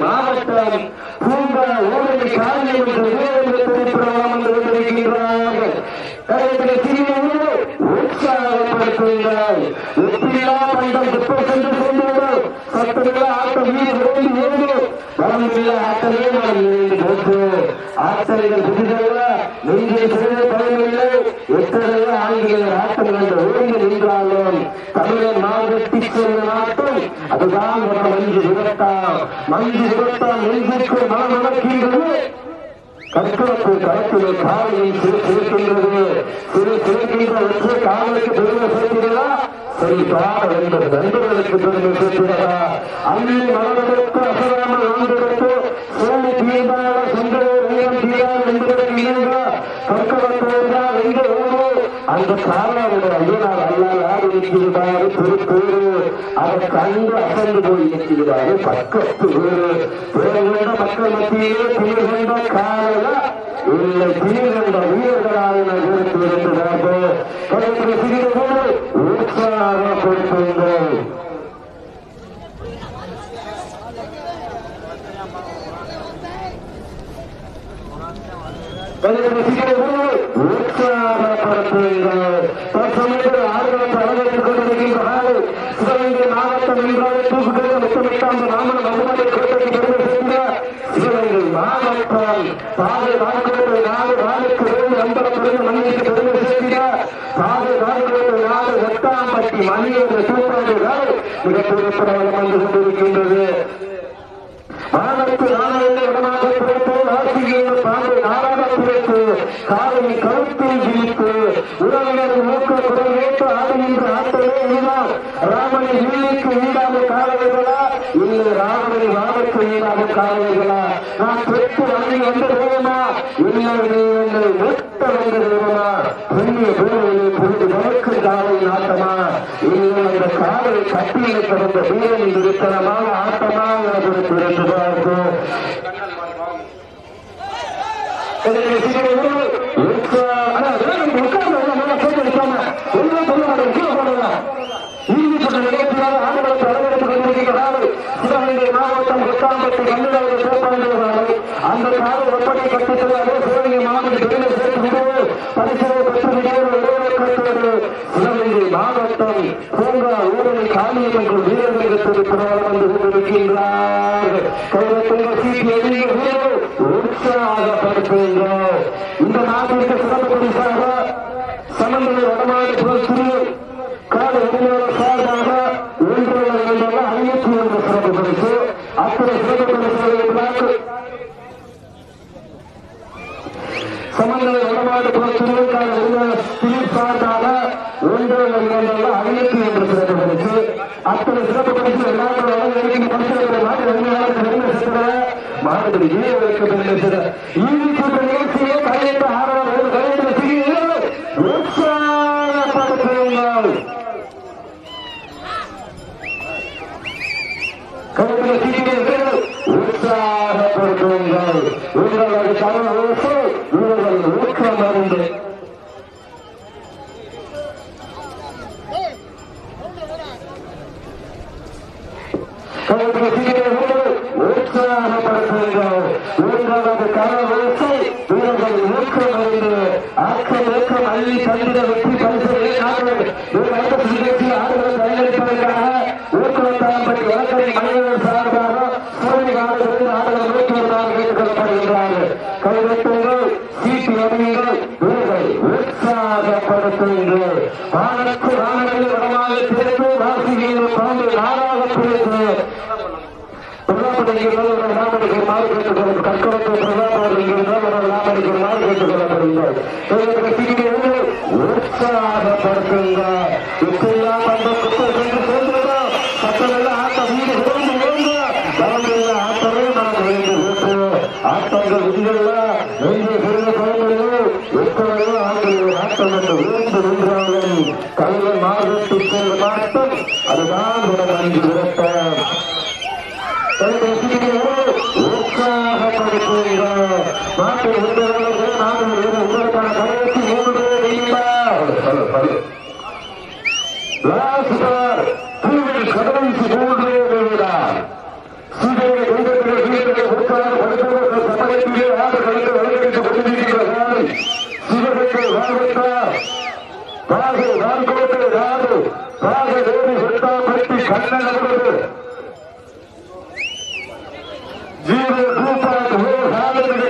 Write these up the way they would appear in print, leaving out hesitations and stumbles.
மாவட்டம் பூங்கா ஓரணி காரியம் உற்சாகப்படுத்துங்கள். எப்படியா பண்டம் குப்பை சென்று சென்றுவிடும். சட்டங்கள ஆட்டம் வீடு ஓடி வரம்பில்ல ஆட்டமே நாம் நிறைந்து போட்டு ஆட்டங்கள் புதிதல்ல நெஞ்சில் சிறிது பயமில்லை. எத்தனையோ ஆங்கில ஆட்டங்கள் ஓடி நின்றாலும் தமிழன் மாவட்டி செல்லும் ஆட்டம் அதுதான் ஒரு மஞ்சு விரட்டாம். மஞ்சு விரட்டாம் நெஞ்சுக்கு மனம் நடக்கின்றது. கற்களப்பு களத்திலே காலையில் சிறுக்கின்றது. சிறுக்கின்ற காலைக்கு பெருமை சேர்க்கிறதா? சரி பாட வேண்டும் நண்பர்களுக்கு பெருமை சேர்க்கிறதா? அள்ளி மனதெடுத்து அசராமல் வாழ்ந்தெடுத்து சோழி தீர்ந்தால சுந்தரே வீரம் தீரால் என்பதற்கு இணங்க கற்களப்போதான் எங்க ஓடு அந்த காலாவுடைய ஐயனார் அல்லால் யார் இருக்கிறாரு பெருப்பேறு அதை கண்டு அசந்து போய் இருக்கிறாரு பக்கத்து வேறு வேறுகொண்ட மக்கள் மத்தியிலே தீர் கொண்ட காலையா இல்லை தீர் கொண்ட வீரர்களாக இருக்கிறார்கள். கடற்கரை சிறிது உற்சாகப்படுத்துங்கள். உற்சாகப்படுத்துங்கள். தற்சமயத்தில் ஆர்வத்தை அளவெடுத்துக் கொண்டிருக்கின்றார்கள். சிவகங்கை மாவட்டம் என்றாலே தூக்குகிற முத்தமிட்டாம் ராமன் மகுமதி கோட்டைக்கு பெருமை சேர்ந்தார். சிவகங்கை மாவட்டம் பாதை வாக்குறுதி நாடு நாளுக்கு வேறு அம்பலப்படுத்த மண்ணிற்கு பெருமை சேர்க்கிறார். பாதை வாக்குறுதி நாடு வெட்டாம்பட்டி மணியோட சூப்பர்கள் மிகப்பெரிய படம் வந்து கொண்டிருக்கின்றது. மாணவருக்கு நாணயத்தை இடமாக பிடித்து ஆசிரியர் பாம்பு நாடாக பிடித்து காலை கருத்தில் விழித்து உறவினர் மூக்க குரல் கேட்டு ஆடுகின்ற ஆட்டமே இதுதான். ராமனை வீழ்க்கு ஈடாத காலைகளா இல்லை ராமனை வாழைக்கு ஈடாத காலைகளா? நான் பெற்று வண்டி வந்து வேணுமா இல்லை நீ எங்களை வெட்ட வந்து வேணுமா? பெரிய பேரையை புரிந்து வழக்கு காலை நாட்டமா இல்லை அந்த காலை கட்டியை கடந்த வீரன் விருத்தனமான ஆட்டமா எனக்கு பிறந்து சிவகங்கை மாவட்டம் குத்தாம்பட்டி கண்ணுடைய சிறப்பாக அந்த காலை எப்படி கட்டித்தது சிவகங்கை மாவட்டத்தில் பெருமை சேர்த்து விடுவது பரிசுகளை பெற்று விடுவது. சிவகங்கை மாவட்டம் பூங்கா ஊரணி காலியம் என்று வீரர்களுக்கு பிரபலம் வந்து கொண்டிருக்கின்றார். உற்சாகப்படுத்துங்கள். இந்த நாட்டிற்கு சிறப்பு பரிசாக சமநிலை வடமாடு புரட்சியில் காலை உரிமையாளர் சார்பாக 501 சிறப்பு பரிசு. அத்தனை சிறப்பு பரிசுகளை சமநிலை உடமாடு புறத்திற்கான சார்பாக 1 500 என்று சிறப்பு பரிசு. அத்தனை சிறப்பு பரிசு எல்லாரும் மாடுபடி வீரர்களுக்கு நிகழ்ச்சியை கையெழுத்து ஆறாவது உற்சாகப்படுத்துங்கள். உற்சாகப்படுத்துங்கள். உங்களது தலைவருக்கு வீரர்கள் ஊக்கம் அறிந்து உற்சாகப்படுத்துங்கள். உங்களது தலைவருக்கு வீரர்கள் ஊக்கம் அறிந்து ஆக்கம் ஊக்கம் அள்ளி தந்திர வெற்றி பரிசுகளை நிகழ்ச்சி ஆடுகள் தயாரிப்பதற்காக ஊக்குவத்தாம்பட்டி வழக்கறி மனிதர்கள் சார்பாக சூரியகாலத்தில் ஆடுகள் நோக்கியதாக கேட்டுக்கொள்ளப்படுகின்றார்கள். கைவெட்டுங்கள், சீட்டி அணியுங்கள், வீரர்கள் உற்சாகப்படுத்துங்கள். வானக்கு வானத்தில் வடமாக பிறகு வாசிகள் பாம்பு நாளாக பிறகு பிரதாபடிகள் நாமடிக்கு மாறு கேட்டுக்கொள்ள கற்கொடுத்த பிரதாபர்கள் நாமடிக்கு மாறு கேட்டுக்கொள்ளப்படுகிறார். உற்சாகப்படுத்துங்க. இப்பெல்லாம் அந்த குற்றங்கள் சேர்ந்துதான் சட்டமெல்லாம் ஆட்ட வீடு வரமுள்ள ஆட்டமே நாம் வேண்டும். ஆட்டங்கள் விதிகள்லாம் நெஞ்சு சிறிய குழந்தைகளோ எத்தனையோ ஆண்கள் ஆட்டம் என்று உயர்ந்து நின்றார்கள். கல்வன் மாறுபட்டு செல்ல மாட்டம் அதுதான் உணவங்கி விரட்டம். உற்சாகப்படுத்துங்க. நாட்டை உங்களுக்கான கருத்து கடைசி 3 விழுகிறார். சீதையை கைதத்தில் வீரர்களை உற்சாகப்படுத்துவதற்கு சமயத்திலே ஆடு கலந்து வழக்கெடுத்து கொண்டிருக்கிறார்கள். சிவகங்கை வாழ்வத்தார் பாகு நான்கோட்டை நாடு பாக வேறு வெட்டாம்பட்டி கண்ணன் அவர்கள்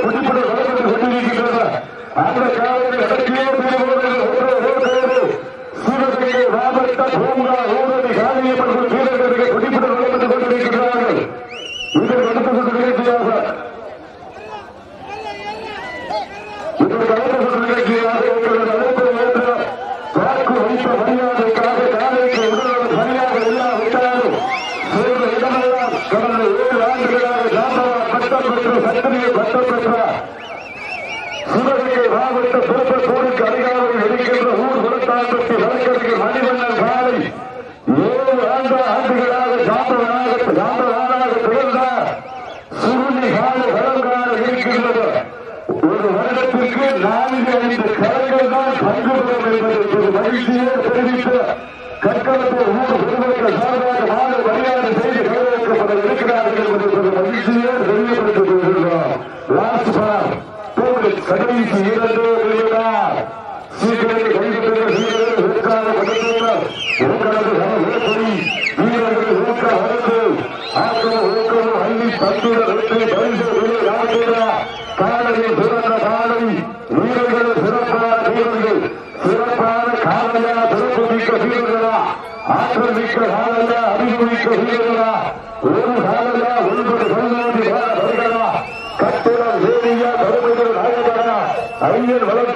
குடிப்பட வழக்கு கொண்டிருக்கின்றனர். அந்த காலத்தில் அடக்கியே சிவகங்கை மாவட்ட பூங்கா ஊரடி காலியப்பர்கள் வீரர்களுக்கு குடிப்பட வழக்கு கொண்டிருக்கிறார்கள். இதை நடந்து கொண்டு நிகழ்ச்சியாக எங்களது அழைப்பு ஏற்ற வாக்கு வைத்த மரியாதைக்காக காலைக்கு உடனடி சரியாக இல்லாவிட்டாலும் சேர்ந்த இடமெல்லாம் கடந்த 7 ஆண்டுகளாக ஜாம்பவான் பட்டம் பெற்ற சத்திரிய பட்டம் பெற்றார். சிவகங்கை மாவட்ட திருப்பத்தூருக்கு அருகாமையில் இருக்கின்ற ஊர் குலத்தாம்பட்டி வழக்கறிஞர் மணிவண்ணன் காலை 7 ஆண்டுகளாக ஜாம்பவானாக திகழ்ந்தார். சுருளி கால கலங்கால இருக்கின்றது. ஒரு வருடத்திற்கு 4-5 கலங்கள் தான் பங்கு பெறும் என்பது மகிழ்ச்சியே தெரிவித்த கற்களத்தை ஊர் பொதுமக்கள் சார்பாக மாத மரியாதை செய்து கௌரவிக்கப்பட இருக்கிறார்கள் என்பது மகிழ்ச்சியே தெரியப்படுத்திக் கொள்கின்றோம். லாஸ்ட் பார் கடைசி 2 வெளியிடார். சீக்கிரம் கைவிட்ட வீரர்கள் உற்சாகப்படுத்துங்கள். உங்களது ஊக்கொடி வீரர்கள் ஊக்க வரது ஆக்கம் ஊக்கமும் அள்ளி தந்திர வெற்றி பரிசு வெளியாகிறார். காலையில் சிறந்த காலை வீரர்கள் சிறப்பான வீரர்கள் சிறப்பான காலையா சிறப்பு மிக்க வீரர்களா ஆற்றல் மிக்க காலையா அறிவு மிக்க வீரர்களா ஒரு காலையா 9 வருகிறா கட்டுரை வேலியா கருமைகள் நாயகரா ஐயர் வளர்ச்சி